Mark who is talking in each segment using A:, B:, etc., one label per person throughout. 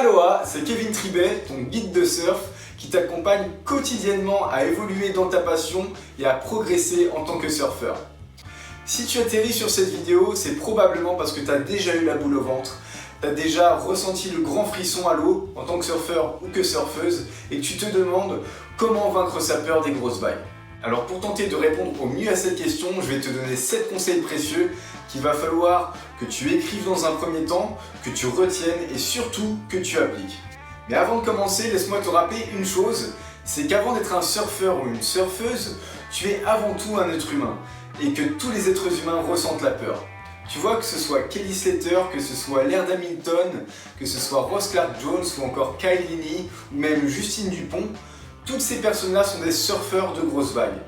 A: Aloha, c'est Kevin Tribet, ton guide de surf, qui t'accompagne quotidiennement à évoluer dans ta passion et à progresser en tant que surfeur. Si tu atterris sur cette vidéo, c'est probablement parce que tu as déjà eu la boule au ventre, tu as déjà ressenti le grand frisson à l'eau en tant que surfeur ou que surfeuse et que tu te demandes comment vaincre sa peur des grosses vagues. Alors pour tenter de répondre au mieux à cette question, je vais te donner 7 conseils précieux qu'il va falloir que tu écrives dans un premier temps, que tu retiennes et surtout que tu appliques. Mais avant de commencer, laisse-moi te rappeler une chose, c'est qu'avant d'être un surfeur ou une surfeuse, tu es avant tout un être humain et que tous les êtres humains ressentent la peur. Tu vois, que ce soit Kelly Slater, que ce soit Laird Hamilton, que ce soit Ross Clark-Jones ou encore Kyle Linney ou même Justine Dupont, toutes ces personnes-là sont des surfeurs de grosses vagues.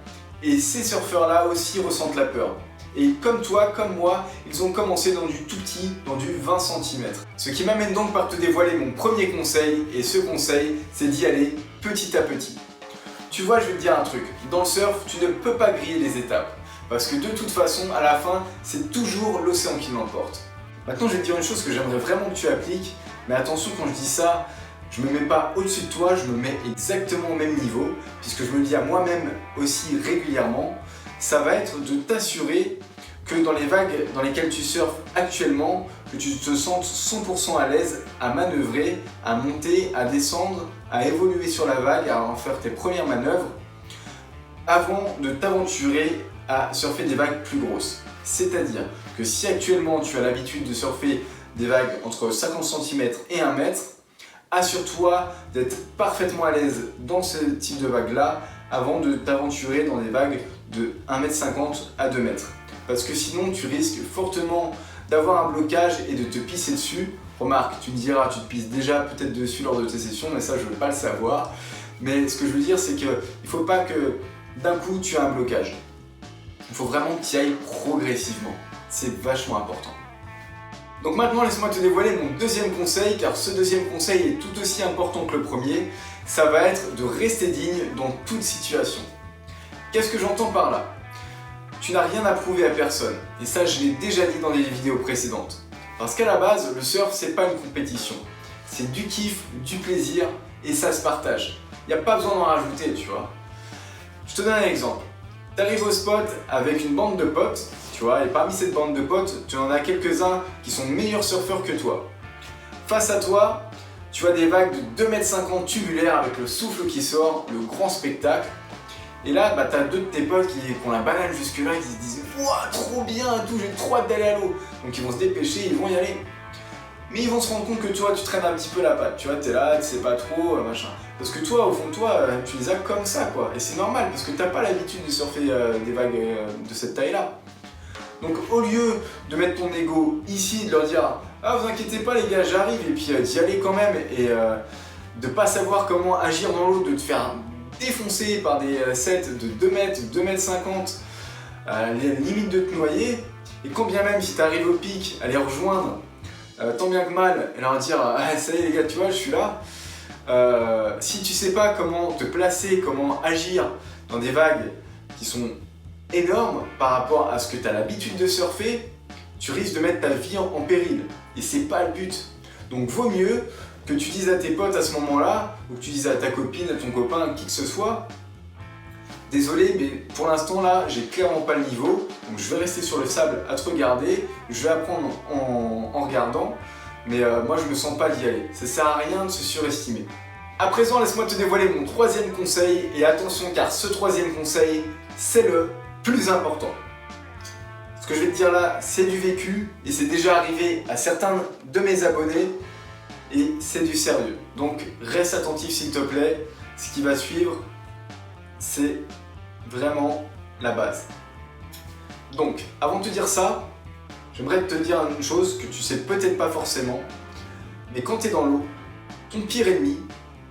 A: Et ces surfeurs-là aussi ressentent la peur. Et comme toi, comme moi, ils ont commencé dans du tout petit, dans du 20 cm. Ce qui m'amène donc par te dévoiler mon premier conseil, et ce conseil, c'est d'y aller petit à petit. Tu vois, je vais te dire un truc, dans le surf, tu ne peux pas griller les étapes. Parce que de toute façon, à la fin, c'est toujours l'océan qui l'emporte. Maintenant, je vais te dire une chose que j'aimerais vraiment que tu appliques, mais attention, quand je dis ça, je me mets pas au-dessus de toi, je me mets exactement au même niveau, puisque je me le dis à moi-même aussi régulièrement, ça va être de t'assurer que dans les vagues dans lesquelles tu surfes actuellement, que tu te sentes 100% à l'aise à manœuvrer, à monter, à descendre, à évoluer sur la vague, à en faire tes premières manœuvres, avant de t'aventurer à surfer des vagues plus grosses. C'est-à-dire que si actuellement tu as l'habitude de surfer des vagues entre 50 cm et 1 mètre, assure-toi d'être parfaitement à l'aise dans ce type de vague-là avant de t'aventurer dans des vagues de 1,50 m à 2 mètres. Parce que sinon tu risques fortement d'avoir un blocage et de te pisser dessus. Remarque, tu me diras, tu te pisses déjà peut-être dessus lors de tes sessions, mais ça je veux pas le savoir. Mais ce que je veux dire, c'est qu'il ne faut pas que d'un coup tu aies un blocage. Il faut vraiment que tu y ailles progressivement. C'est vachement important. Donc maintenant, laisse-moi te dévoiler mon deuxième conseil, car ce deuxième conseil est tout aussi important que le premier. Ça va être de rester digne dans toute situation. Qu'est-ce que j'entends par là? Tu n'as rien à prouver à personne, et ça je l'ai déjà dit dans les vidéos précédentes. Parce qu'à la base, le surf c'est pas une compétition. C'est du kiff, du plaisir, et ça se partage. Il n'y a pas besoin d'en rajouter, tu vois. Je te donne un exemple. Tu arrives au spot avec une bande de potes, tu vois, et parmi cette bande de potes, tu en as quelques-uns qui sont meilleurs surfeurs que toi. Face à toi, tu as des vagues de 2,50 m tubulaires avec le souffle qui sort, le grand spectacle. Et là, tu as deux de tes potes qui ont la banane jusque-là, qui se disent « Wouah, trop bien et tout, j'ai trop hâte d'aller à l'eau !» Donc ils vont se dépêcher, ils vont y aller. Mais ils vont se rendre compte que toi, tu traînes un petit peu la patte, tu vois, t'es là, tu sais pas trop, machin. Parce que toi, au fond de toi, tu les as comme ça, quoi. Et c'est normal, parce que t'as pas l'habitude de surfer des vagues de cette taille-là. Donc au lieu de mettre ton ego ici, de leur dire « Ah, vous inquiétez pas les gars, j'arrive » et puis d'y aller quand même, et de pas savoir comment agir dans l'eau, de te faire défoncer par des sets de 2 mètres, 2 mètres 50, limite de te noyer, et quand bien même si tu arrives au pic, à les rejoindre, tant bien que mal, et leur dire « Ah, ça y est les gars, tu vois, je suis là », si tu sais pas comment te placer, comment agir dans des vagues qui sont énormes par rapport à ce que tu as l'habitude de surfer, tu risques de mettre ta vie en péril, et c'est pas le but. Donc vaut mieux que tu dises à tes potes à ce moment-là, ou que tu dises à ta copine, à ton copain, qui que ce soit, désolé, mais pour l'instant là, j'ai clairement pas le niveau, donc je vais rester sur le sable à te regarder, je vais apprendre en regardant, mais moi je me sens pas d'y aller. Ça sert à rien de se surestimer. À présent, laisse-moi te dévoiler mon troisième conseil, et attention car ce troisième conseil, c'est le plus important. Ce que je vais te dire là, c'est du vécu, et c'est déjà arrivé à certains de mes abonnés, et c'est du sérieux. Donc reste attentif s'il te plaît, ce qui va suivre, c'est vraiment la base. Donc, avant de te dire ça, j'aimerais te dire une chose que tu sais peut-être pas forcément, mais quand tu es dans l'eau, ton pire ennemi,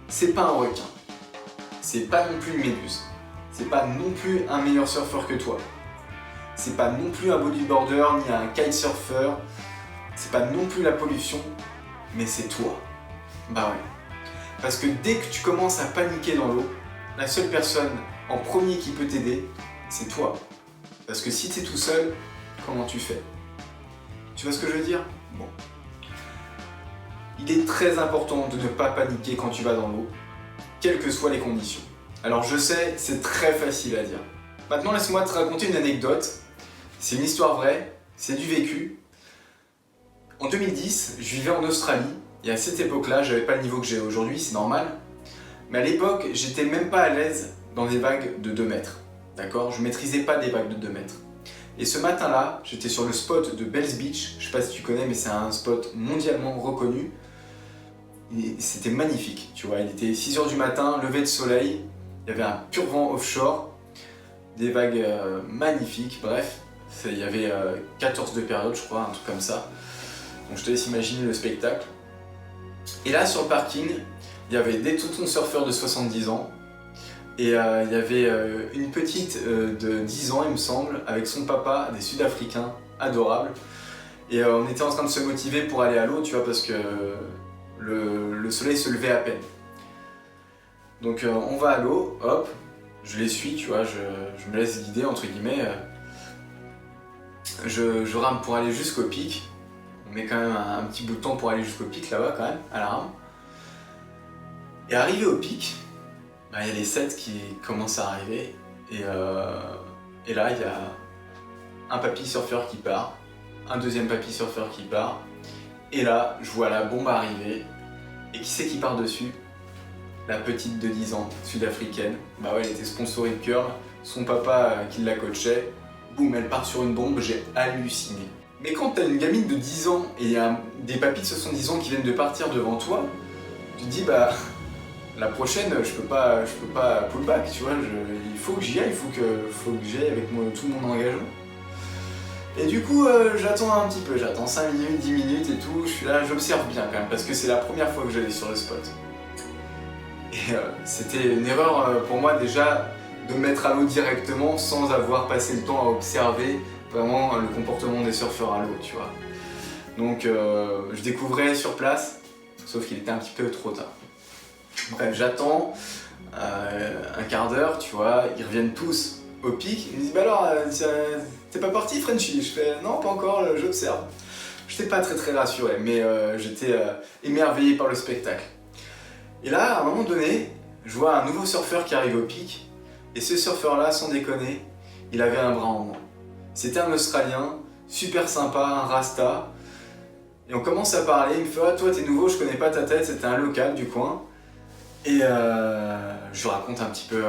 A: c'est pas un requin, c'est pas non plus une méduse, c'est pas non plus un meilleur surfeur que toi, c'est pas non plus un bodyboarder ni un kitesurfer, c'est pas non plus la pollution, mais c'est toi. Bah ouais. Parce que dès que tu commences à paniquer dans l'eau, la seule personne en premier qui peut t'aider, c'est toi. Parce que si tu es tout seul, comment tu fais? Tu vois ce que je veux dire? Bon. Il est très important de ne pas paniquer quand tu vas dans l'eau, quelles que soient les conditions. Alors je sais, c'est très facile à dire. Maintenant laisse-moi te raconter une anecdote. C'est une histoire vraie, c'est du vécu. En 2010, je vivais en Australie, et à cette époque-là, j'avais pas le niveau que j'ai aujourd'hui, c'est normal. Mais à l'époque, j'étais même pas à l'aise dans des vagues de 2 mètres. D'accord? Je maîtrisais pas des vagues de 2 mètres. Et ce matin-là, j'étais sur le spot de Bells Beach, je sais pas si tu connais, mais c'est un spot mondialement reconnu. C'était magnifique, tu vois, il était 6 h du matin, lever de soleil, il y avait un pur vent offshore, des vagues magnifiques, bref, il y avait 14 de période, je crois, un truc comme ça. Donc je te laisse imaginer le spectacle. Et là, sur le parking, il y avait des tontons surfeurs de 70 ans, et il y avait une petite de 10 ans, il me semble, avec son papa, des Sud-Africains, adorables. Et on était en train de se motiver pour aller à l'eau, tu vois, parce que le soleil se levait à peine. Donc on va à l'eau, hop, je les suis, tu vois, je me laisse guider, entre guillemets. Je rame pour aller jusqu'au pic. On met quand même un petit bout de temps pour aller jusqu'au pic là-bas, quand même, à la rame. Et arrivé au pic, bah, y a les 7 qui commencent à arriver. Et là, il y a un papy surfeur qui part, un deuxième papy surfeur qui part. Et là, je vois la bombe arriver. Et qui c'est qui part dessus? La petite de 10 ans, sud-africaine. Bah ouais, elle était sponsorée de curl. Son papa qui la coachait. Boum, elle part sur une bombe, j'ai halluciné. Mais quand t'as une gamine de 10 ans et il y a des papis de 70 ans qui viennent de partir devant toi, tu te dis bah la prochaine je peux pas pull back, tu vois, il faut que j'y aille, il faut que j'y aille avec tout mon engagement. Et du coup j'attends un petit peu, j'attends 5 minutes, 10 minutes et tout, je suis là, j'observe bien quand même parce que c'est la première fois que j'allais sur le spot. Et c'était une erreur pour moi déjà de me mettre à l'eau directement sans avoir passé le temps à observer vraiment le comportement des surfeurs à l'eau, tu vois. Donc je découvrais sur place, sauf qu'il était un petit peu trop tard. Bref, j'attends un quart d'heure, tu vois, ils reviennent tous au pic, ils me disent bah alors, t'es pas parti Frenchy? Je fais non, pas encore, j'observe. Je n'étais pas très rassuré, mais j'étais émerveillé par le spectacle. Et là, à un moment donné, je vois un nouveau surfeur qui arrive au pic, et ce surfeur-là, sans déconner, il avait un bras en moins. C'était un Australien, super sympa, un rasta, et on commence à parler, il me fait ah, toi t'es nouveau, je connais pas ta tête, c'était un local du coin. Et je lui raconte un petit peu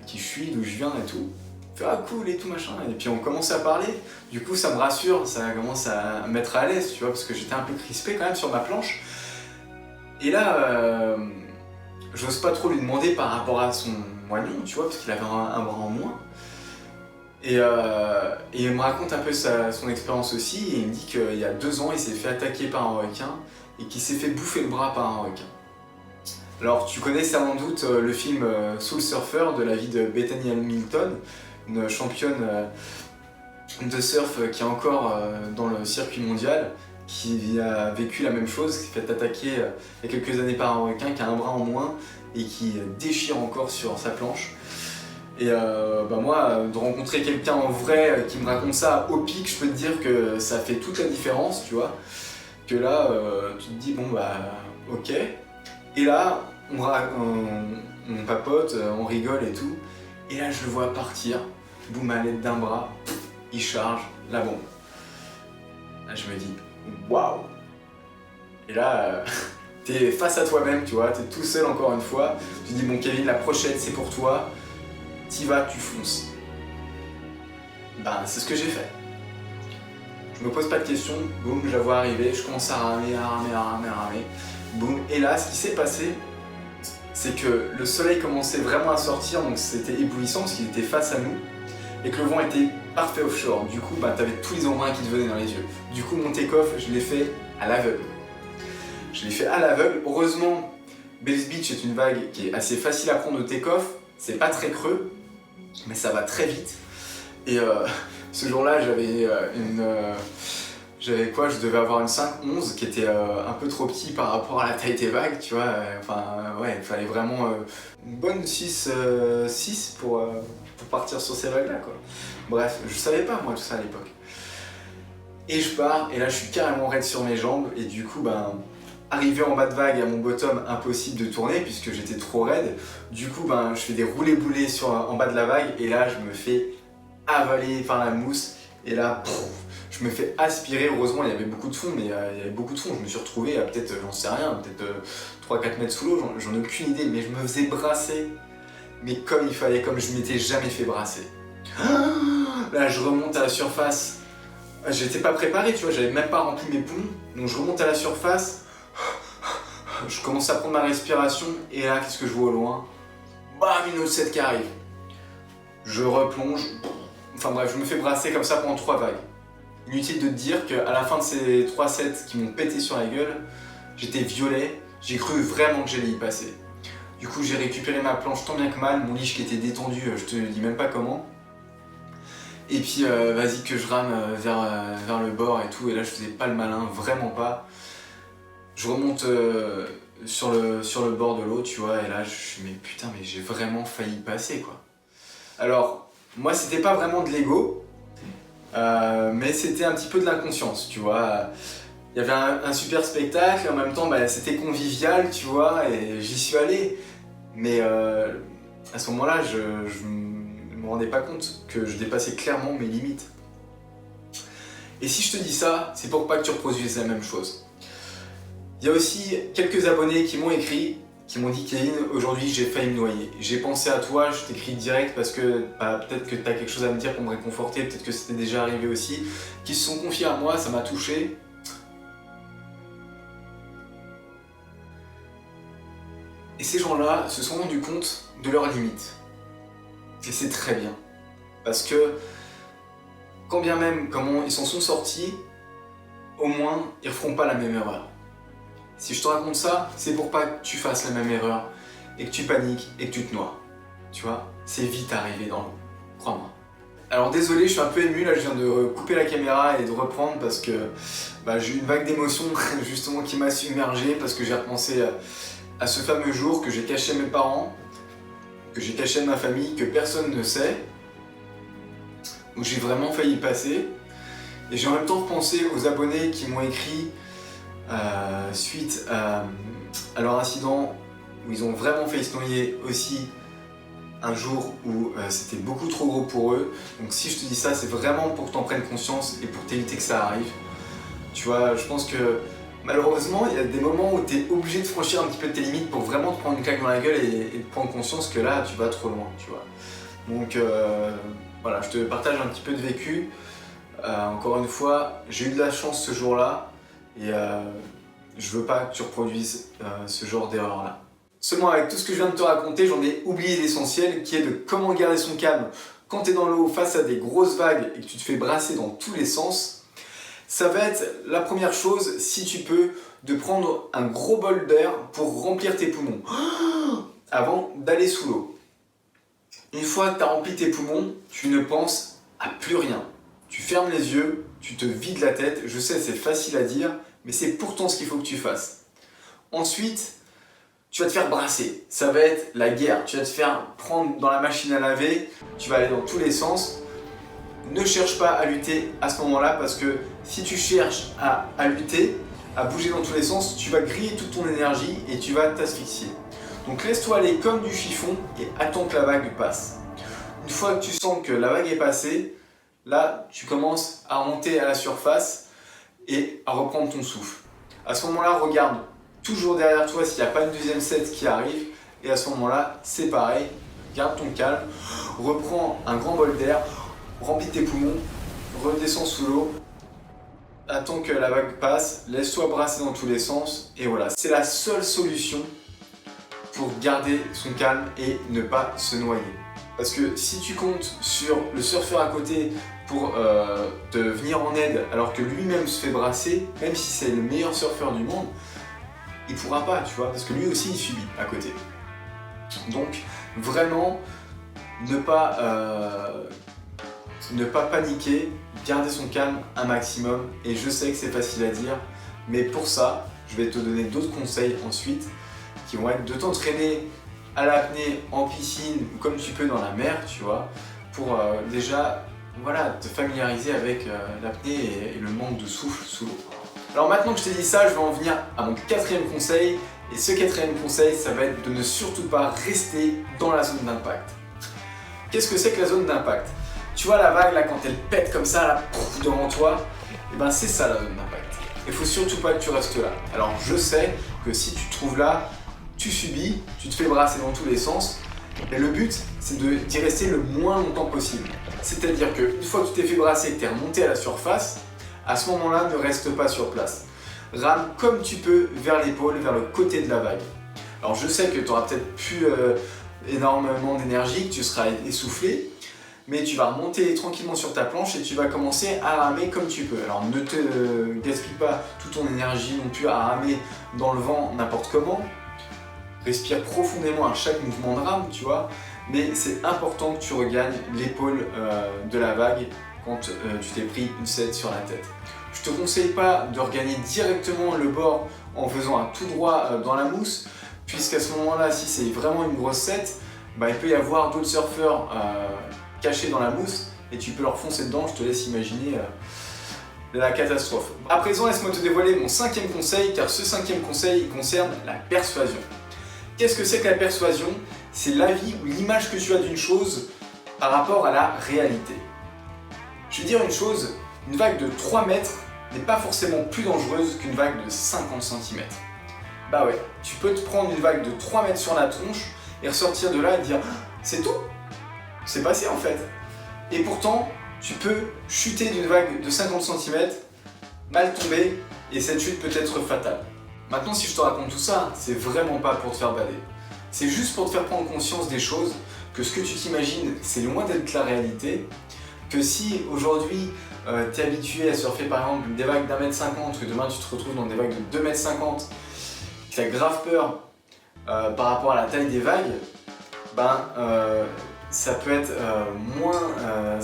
A: qui je suis, d'où je viens et tout. Il fait ah cool et tout machin, et puis on commence à parler, du coup ça me rassure, ça commence à me mettre à l'aise, tu vois, parce que j'étais un peu crispé quand même sur ma planche. Et là, j'ose pas trop lui demander par rapport à son moignon, tu vois, parce qu'il avait un bras en moins. Et il me raconte un peu son expérience aussi, et il me dit qu'il y a 2 ans, il s'est fait attaquer par un requin, et qu'il s'est fait bouffer le bras par un requin. Alors tu connais sans doute le film Soul Surfer de la vie de Bethany Hamilton, une championne de surf qui est encore dans le circuit mondial, qui a vécu la même chose, qui s'est fait attaquer il y a quelques années par un requin, qui a un bras en moins et qui déchire encore sur sa planche. Et moi, de rencontrer quelqu'un en vrai qui me raconte ça au pic, je peux te dire que ça fait toute la différence, tu vois. Que là, tu te dis bon bah ok. Et là, on papote, on rigole et tout. Et là, je le vois partir, boum, à l'aide d'un bras, il charge la bombe. Là, je me dis waouh. Et là, t'es face à toi-même, tu vois, t'es tout seul encore une fois. Tu te dis bon Kevin, la prochaine c'est pour toi. T'y vas, tu fonces. Ben, c'est ce que j'ai fait. Je me pose pas de questions, boum, je la vois arriver, je commence à ramer. Boum, et là, ce qui s'est passé, c'est que le soleil commençait vraiment à sortir, donc c'était éblouissant parce qu'il était face à nous, et que le vent était parfait offshore. Du coup, bah, t'avais tous les embruns qui te venaient dans les yeux. Du coup, mon take-off, je l'ai fait à l'aveugle. Heureusement, Bells Beach est une vague qui est assez facile à prendre au take-off, c'est pas très creux, mais ça va très vite. Et ce jour-là, je devais avoir une 5-11 qui était un peu trop petit par rapport à la taille des vagues, tu vois. Il fallait vraiment une bonne 6 pour partir sur ces vagues-là, quoi. Bref, je savais pas moi tout ça à l'époque. Et je pars, et là je suis carrément raide sur mes jambes, et du coup, arrivé en bas de vague à mon bottom, impossible de tourner puisque j'étais trop raide. Du coup, je fais des roulés-boulés en bas de la vague et là, je me fais avaler par la mousse. Et là, je me fais aspirer. Heureusement, il y avait beaucoup de fond, mais il y avait beaucoup de fond. Je me suis retrouvé à peut-être, j'en sais rien, peut-être 3-4 mètres sous l'eau, j'en ai aucune idée, mais je me faisais brasser. Mais comme il fallait, comme je m'étais jamais fait brasser. Là, je remonte à la surface. J'étais pas préparé, tu vois, j'avais même pas rempli mes poumons. Donc je remonte à la surface. Je commence à prendre ma respiration. Et là, qu'est-ce que je vois au loin? Bam, une autre 7 qui arrive. Je replonge. Enfin bref, je me fais brasser comme ça pendant 3 vagues. Inutile de te dire qu'à la fin de ces 3 sets qui m'ont pété sur la gueule, j'étais violet. J'ai cru vraiment que j'allais y passer. Du coup, j'ai récupéré ma planche tant bien que mal, mon leash qui était détendu, je te dis même pas comment. Et puis, vas-y que je rame vers le bord et tout, et là je faisais pas le malin, vraiment pas. Je remonte sur le bord de l'eau, tu vois, et là je suis mais putain, mais j'ai vraiment failli passer, quoi. Alors, moi c'était pas vraiment de l'ego, mais c'était un petit peu de l'inconscience, tu vois. Il y avait un super spectacle, et en même temps c'était convivial, tu vois, et j'y suis allé. Mais à ce moment-là, je me rendais pas compte que je dépassais clairement mes limites. Et si je te dis ça, c'est pour pas que tu reproduises la même chose. Il y a aussi quelques abonnés qui m'ont écrit, qui m'ont dit « Kevin, aujourd'hui j'ai failli me noyer. J'ai pensé à toi, je t'écris direct parce que peut-être que tu as quelque chose à me dire pour me réconforter, peut-être que c'était déjà arrivé aussi. » Qui se sont confiés à moi, ça m'a touché. Et ces gens-là se sont rendus compte de leurs limites. Et c'est très bien. Parce que, quand bien même comment ils s'en sont sortis, au moins ils ne referont pas la même erreur. Si je te raconte ça, c'est pour pas que tu fasses la même erreur, et que tu paniques, et que tu te noies. Tu vois, c'est vite arrivé dans l'eau. Crois-moi. Alors désolé, je suis un peu ému, là je viens de couper la caméra et de reprendre parce que j'ai eu une vague d'émotions justement qui m'a submergé parce que j'ai repensé à ce fameux jour que j'ai caché à mes parents, que j'ai caché à ma famille, que personne ne sait, où j'ai vraiment failli y passer. Et j'ai en même temps repensé aux abonnés qui m'ont écrit suite à leur incident, où ils ont vraiment failli se noyer aussi un jour où c'était beaucoup trop gros pour eux. Donc si je te dis ça, c'est vraiment pour que tu en prennes conscience et pour t'éviter que ça arrive. Tu vois, je pense que malheureusement, il y a des moments où tu es obligé de franchir un petit peu tes limites pour vraiment te prendre une claque dans la gueule et de prendre conscience que là, tu vas trop loin, tu vois. Donc voilà, je te partage un petit peu de vécu. Encore une fois, j'ai eu de la chance ce jour-là et je veux pas que tu reproduises ce genre d'erreur-là. Seulement avec tout ce que je viens de te raconter, j'en ai oublié l'essentiel qui est de comment garder son calme quand tu es dans l'eau face à des grosses vagues et que tu te fais brasser dans tous les sens. Ça va être la première chose, si tu peux, de prendre un gros bol d'air pour remplir tes poumons avant d'aller sous l'eau. Une fois que tu as rempli tes poumons, tu ne penses à plus rien. Tu fermes les yeux, tu te vides la tête. Je sais, c'est facile à dire, mais c'est pourtant ce qu'il faut que tu fasses. Ensuite, tu vas te faire brasser. Ça va être la guerre. Tu vas te faire prendre dans la machine à laver. Tu vas aller dans tous les sens. Ne cherche pas à lutter à ce moment-là parce que si tu cherches à lutter, à bouger dans tous les sens, tu vas griller toute ton énergie et tu vas t'asphyxier. Donc laisse-toi aller comme du chiffon et attends que la vague passe. Une fois que tu sens que la vague est passée, là tu commences à remonter à la surface et à reprendre ton souffle. À ce moment-là, regarde toujours derrière toi s'il n'y a pas une deuxième set qui arrive et à ce moment-là, c'est pareil, garde ton calme, reprends un grand bol d'air, remplis tes poumons, redescends sous l'eau, attends que la vague passe, laisse-toi brasser dans tous les sens et voilà. C'est la seule solution pour garder son calme et ne pas se noyer. Parce que si tu comptes sur le surfeur à côté pour te venir en aide alors que lui-même se fait brasser, même si c'est le meilleur surfeur du monde, il pourra pas, tu vois, parce que lui aussi il subit à côté. Donc vraiment, ne pas paniquer, garder son calme un maximum. Et je sais que c'est facile à dire, mais pour ça, je vais te donner d'autres conseils ensuite qui vont être de t'entraîner à l'apnée en piscine ou comme tu peux dans la mer, tu vois, pour déjà voilà, te familiariser avec l'apnée et le manque de souffle sous l'eau. Alors maintenant que je t'ai dit ça, je vais en venir à mon quatrième conseil. Et ce quatrième conseil, ça va être de ne surtout pas rester dans la zone d'impact. Qu'est-ce que c'est que la zone d'impact? Tu vois la vague là, quand elle pète comme ça, là, pouf, devant toi, et ben c'est ça la zone d'impact. Il faut surtout pas que tu restes là. Alors je sais que si tu te trouves là, tu subis, tu te fais brasser dans tous les sens. Et le but, c'est d'y rester le moins longtemps possible. C'est-à-dire qu'une fois que tu t'es fait brasser et que tu es remonté à la surface, à ce moment-là, ne reste pas sur place. Rame comme tu peux vers l'épaule, vers le côté de la vague. Alors je sais que tu n'auras peut-être plus énormément d'énergie, que tu seras essoufflé, mais tu vas remonter tranquillement sur ta planche et tu vas commencer à ramer comme tu peux. Alors ne te gaspille pas toute ton énergie non plus à ramer dans le vent n'importe comment. Respire profondément à chaque mouvement de rame, tu vois, mais c'est important que tu regagnes l'épaule de la vague quand tu t'es pris une sette sur la tête. Je te conseille pas de regagner directement le bord en faisant un tout droit dans la mousse, puisqu'à ce moment-là, si c'est vraiment une grosse sette, bah, il peut y avoir d'autres surfeurs cachés dans la mousse et tu peux leur foncer dedans. Je te laisse imaginer la catastrophe. À présent, laisse-moi te dévoiler mon cinquième conseil, car ce cinquième conseil concerne la persuasion. Qu'est-ce que c'est que la persuasion? C'est l'avis ou l'image que tu as d'une chose par rapport à la réalité. Je vais dire une chose, une vague de 3 mètres n'est pas forcément plus dangereuse qu'une vague de 50 cm. Bah ouais, tu peux te prendre une vague de 3 mètres sur la tronche et ressortir de là et dire « c'est tout, c'est passé en fait ». Et pourtant, tu peux chuter d'une vague de 50 cm, mal tomber, et cette chute peut être fatale. Maintenant, si je te raconte tout ça, c'est vraiment pas pour te faire bader. C'est juste pour te faire prendre conscience des choses, que ce que tu t'imagines, c'est loin d'être la réalité, que si aujourd'hui tu es habitué à surfer par exemple des vagues d'1,50 m, que demain tu te retrouves dans des vagues de 2,50 m, que tu as grave peur par rapport à la taille des vagues, ben ça peut être moins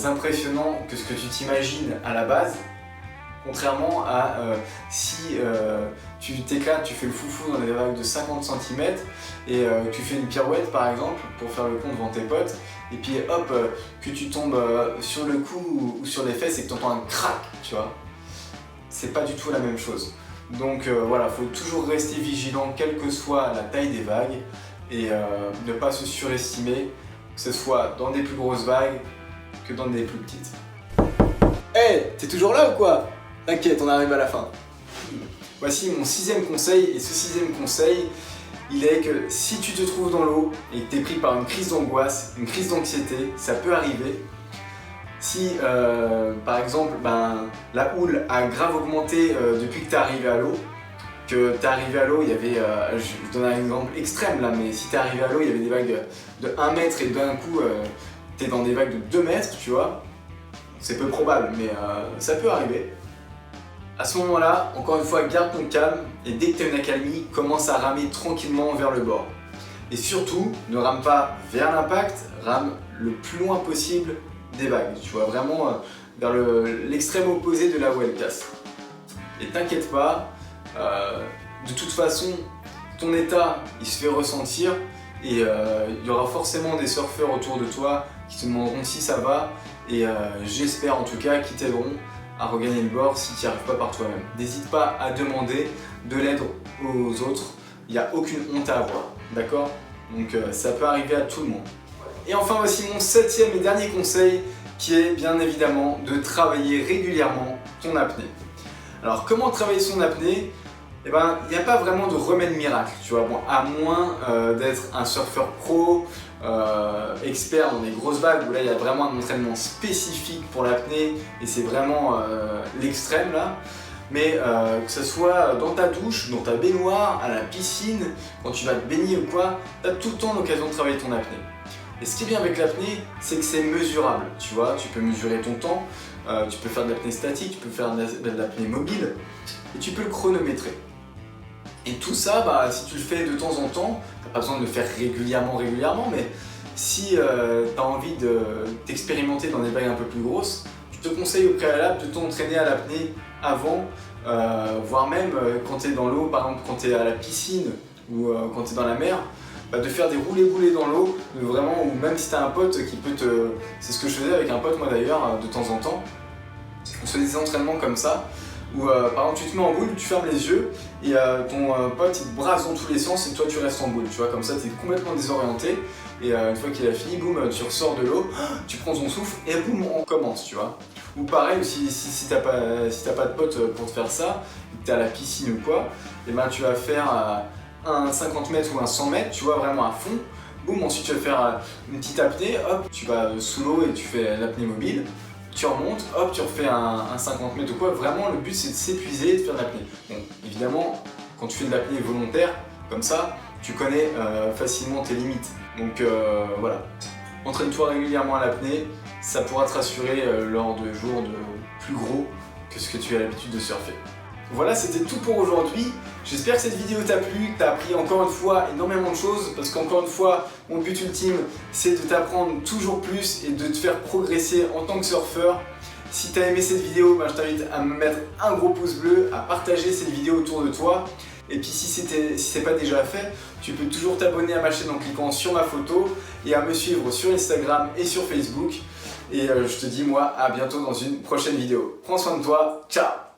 A: impressionnant que ce que tu t'imagines à la base. Contrairement à si tu t'éclates, tu fais le foufou dans des vagues de 50 cm et tu fais une pirouette par exemple pour faire le con devant tes potes et puis hop, que tu tombes sur le cou ou sur les fesses et que tu entends un crack, tu vois. C'est pas du tout la même chose. Donc voilà, faut toujours rester vigilant quelle que soit la taille des vagues et ne pas se surestimer, que ce soit dans des plus grosses vagues que dans des plus petites. Hey, t'es toujours là ou quoi? T'inquiète, on arrive à la fin. Voici mon 6e conseil, et ce 6e conseil, il est que si tu te trouves dans l'eau et que tu es pris par une crise d'angoisse, une crise d'anxiété, ça peut arriver. Si par exemple la houle a grave augmenté depuis que tu es arrivé à l'eau, que tu es arrivé à l'eau, il y avait, je donne un exemple extrême là, mais si tu es arrivé à l'eau, il y avait des vagues de 1 mètre et d'un coup tu es dans des vagues de 2 mètres, tu vois, c'est peu probable, mais ça peut arriver. À ce moment-là, encore une fois, garde ton calme et dès que tu as une accalmie, commence à ramer tranquillement vers le bord. Et surtout, ne rame pas vers l'impact, rame le plus loin possible des vagues. Tu vois, vraiment vers l'extrême opposé de là où elle casse. Et t'inquiète pas, de toute façon, ton état, il se fait ressentir et il y aura forcément des surfeurs autour de toi qui te demanderont si ça va et j'espère en tout cas qu'ils t'aideront à regagner le bord si tu n'y arrives pas par toi-même. N'hésite pas à demander de l'aide aux autres, il n'y a aucune honte à avoir, d'accord? Donc ça peut arriver à tout le monde. Et enfin voici mon 7e et dernier conseil qui est bien évidemment de travailler régulièrement ton apnée. Alors comment travailler son apnée? Eh ben, il n'y a pas vraiment de remède miracle, tu vois, bon, à moins d'être un surfeur pro, expert dans des grosses vagues, où là il y a vraiment un entraînement spécifique pour l'apnée et c'est vraiment l'extrême là. Mais que ce soit dans ta douche, dans ta baignoire, à la piscine, quand tu vas te baigner ou quoi, tu as tout le temps l'occasion de travailler ton apnée. Et ce qui est bien avec l'apnée, c'est que c'est mesurable, tu vois, tu peux mesurer ton temps, tu peux faire de l'apnée statique, tu peux faire de l'apnée mobile et tu peux le chronométrer. Et tout ça, si tu le fais de temps en temps, tu n'as pas besoin de le faire régulièrement, mais si tu as envie de t'expérimenter dans des vagues un peu plus grosses, je te conseille au préalable de t'entraîner à l'apnée avant, voire même quand tu es dans l'eau, par exemple quand tu es à la piscine ou quand tu es dans la mer, de faire des roulés-boulés dans l'eau, vraiment, ou même si tu as un pote qui peut te... C'est ce que je faisais avec un pote moi d'ailleurs, de temps en temps. On se faisait des entraînements comme ça, où par exemple tu te mets en boule, tu fermes les yeux et ton pote il te brasse dans tous les sens et toi tu restes en boule, tu vois, comme ça tu es complètement désorienté et une fois qu'il a fini, boum, tu ressors de l'eau, tu prends ton souffle et boum, on commence, tu vois. Ou pareil, si t'as pas de pote pour te faire ça, que t'es à la piscine ou quoi, et ben tu vas faire un 50 mètres ou un 100 mètres, tu vois, vraiment à fond. Boum, ensuite tu vas faire une petite apnée, hop, tu vas sous l'eau et tu fais l'apnée mobile. Tu remontes, hop, tu refais un 50 mètres ou quoi. Vraiment, le but c'est de s'épuiser et de faire de l'apnée. Bon, évidemment, quand tu fais de l'apnée volontaire, comme ça, tu connais facilement tes limites. Donc voilà, entraîne-toi régulièrement à l'apnée, ça pourra te rassurer lors de jours plus gros que ce que tu as l'habitude de surfer. Voilà, c'était tout pour aujourd'hui. J'espère que cette vidéo t'a plu, que t'as appris encore une fois énormément de choses, parce qu'encore une fois, mon but ultime, c'est de t'apprendre toujours plus et de te faire progresser en tant que surfeur. Si t'as aimé cette vidéo, je t'invite à me mettre un gros pouce bleu, à partager cette vidéo autour de toi. Et puis si c'est pas déjà fait, tu peux toujours t'abonner à ma chaîne en cliquant sur ma photo et à me suivre sur Instagram et sur Facebook. Et je te dis moi à bientôt dans une prochaine vidéo. Prends soin de toi, ciao!